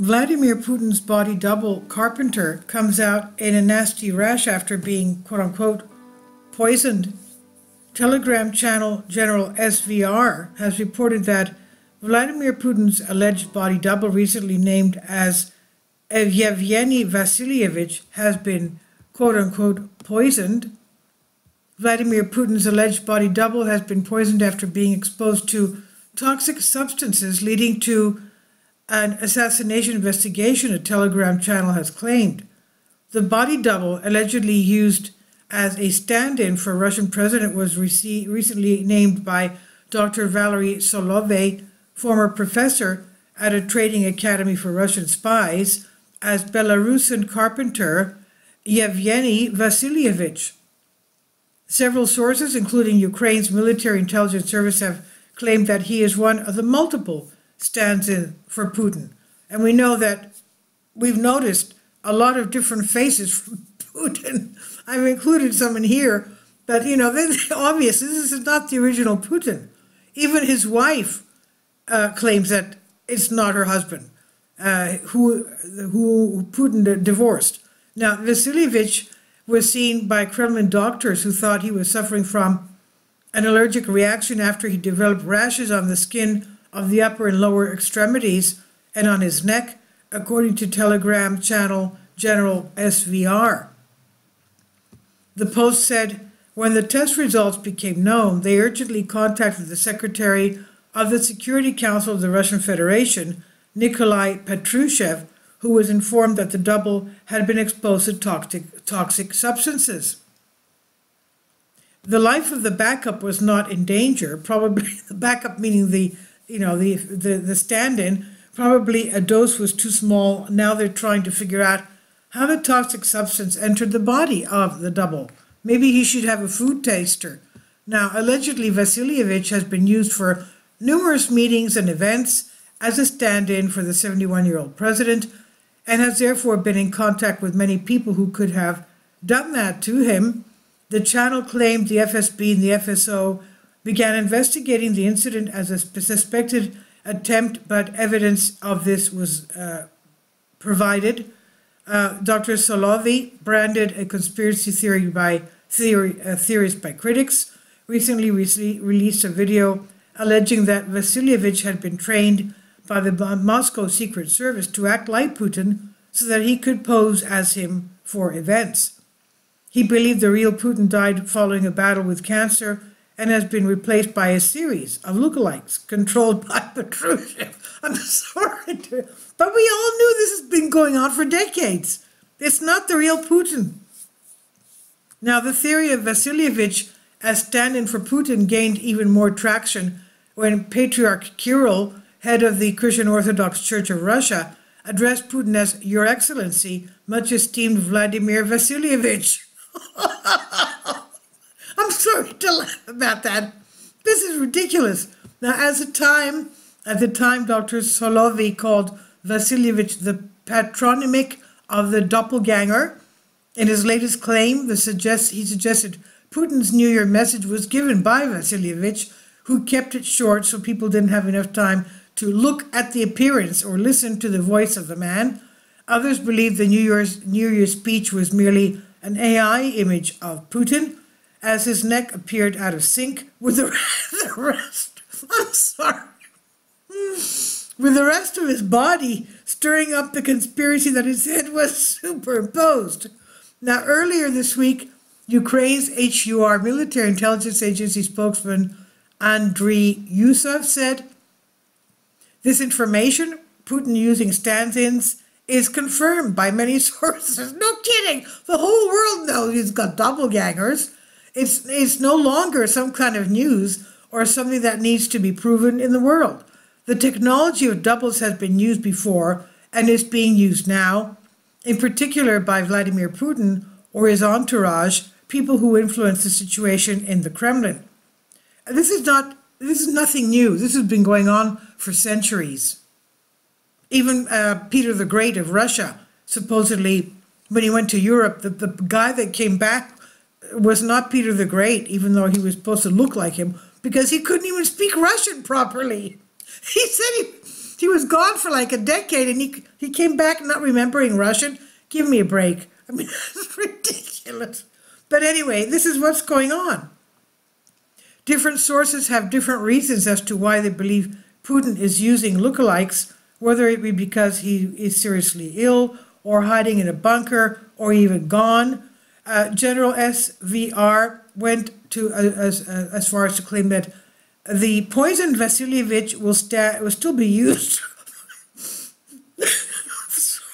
Vladimir Putin's body double, Carpenter, comes out in a nasty rash after being, quote-unquote, poisoned. Telegram channel General SVR has reported that Vladimir Putin's alleged body double, recently named as Yevgeny Vasilievich, has been, quote-unquote, poisoned. Vladimir Putin's alleged body double has been poisoned after being exposed to toxic substances leading to an assassination investigation, a Telegram channel has claimed. The body double, allegedly used as a stand-in for a Russian president, was recently named by Dr. Valery Solovey, former professor at a training academy for Russian spies, as Belarusian Carpenter Yevgeny Vasilievich. Several sources, including Ukraine's military intelligence service, have claimed that he is one of the multiple stand-in for Putin. And we know that we've noticed a lot of different faces from Putin. I've included some in here, but they're obvious. This is not the original Putin. Even his wife claims that it's not her husband, who Putin divorced. Now, Vasilievich was seen by Kremlin doctors who thought he was suffering from an allergic reaction after he developed rashes on the skin of the upper and lower extremities and on his neck, according to Telegram channel General SVR. The Post said, when the test results became known, they urgently contacted the Secretary of the Security Council of the Russian Federation, Nikolai Patrushev, who was informed that the double had been exposed to toxic substances. The life of the backup was not in danger. Probably the backup, meaning the stand-in. Probably a dose was too small. Now they're trying to figure out how the toxic substance entered the body of the double. Maybe he should have a food taster. Now, allegedly, Vasilievich has been used for numerous meetings and events as a stand-in for the 71-year-old president, and has therefore been in contact with many people who could have done that to him. The channel claimed the FSB and the FSO began investigating the incident as a suspected attempt, but evidence of this was provided. Dr. Solovey, branded a conspiracy theorist by critics, recently released a video alleging that Vasilievich had been trained by the Moscow Secret Service to act like Putin so that he could pose as him for events. He believed the real Putin died following a battle with cancer and has been replaced by a series of lookalikes controlled by Patrushev. I'm sorry, but we all knew this has been going on for decades. It's not the real Putin. Now, the theory of Vasilievich as stand-in for Putin gained even more traction when Patriarch Kirill, head of the Christian Orthodox Church of Russia, addressed Putin as Your Excellency, much esteemed Vladimir Vasilievich. I'm sorry to laugh about that. This is ridiculous. Now, at the time, Dr. Solovey called Vasilievich the patronymic of the doppelganger. In his latest claim, he suggested Putin's New Year message was given by Vasilievich, who kept it short so people didn't have enough time to look at the appearance or listen to the voice of the man. Others believe the New Year's speech was merely an AI image of Putin, as his neck appeared out of sync with the rest. I'm sorry. With the rest of his body, stirring up the conspiracy that his head was superimposed. Now, earlier this week, Ukraine's HUR military intelligence agency spokesman Andriy Yusov said, this information, Putin using stand-ins, is confirmed by many sources. No kidding. The whole world knows he's got doppelgangers. It's no longer some kind of news or something that needs to be proven in the world. The technology of doubles has been used before and is being used now, in particular by Vladimir Putin or his entourage, people who influence the situation in the Kremlin. This is nothing new. This has been going on for centuries. Even Peter the Great of Russia, supposedly, when he went to Europe, the guy that came back was not Peter the Great, even though he was supposed to look like him, because he couldn't even speak Russian properly. He said He was gone for like a decade, and he came back not remembering Russian. Give me a break. I mean, that's ridiculous. But anyway, this is what's going on. Different sources have different reasons as to why they believe Putin is using lookalikes, whether it be because he is seriously ill or hiding in a bunker or even gone. General SVR went to as far as to claim that the poisoned Vasilievich will still be used. Sorry.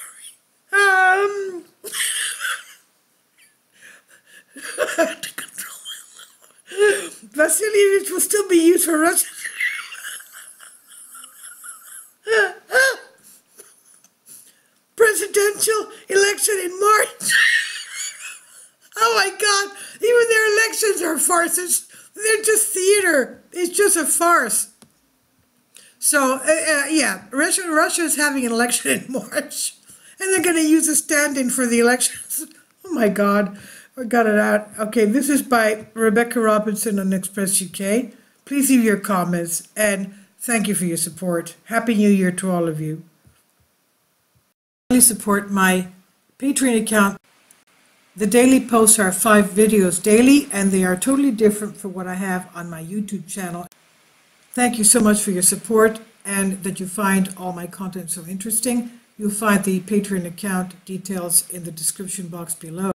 I have to control myself. Vasilievich will still be used for Russia. Presidential election in March. Oh my God, even their elections are farces. They're just theater. It's just a farce. So, yeah, Russia is having an election in March, and they're going to use a stand-in for the elections. Oh my God, I got it out. Okay, this is by Rebecca Robinson on Express UK. Please leave your comments, and thank you for your support. Happy New Year to all of you. Please support my Patreon account. The daily posts are 5 videos daily, and they are totally different from what I have on my YouTube channel. Thank you so much for your support and that you find all my content so interesting. You'll find the Patreon account details in the description box below.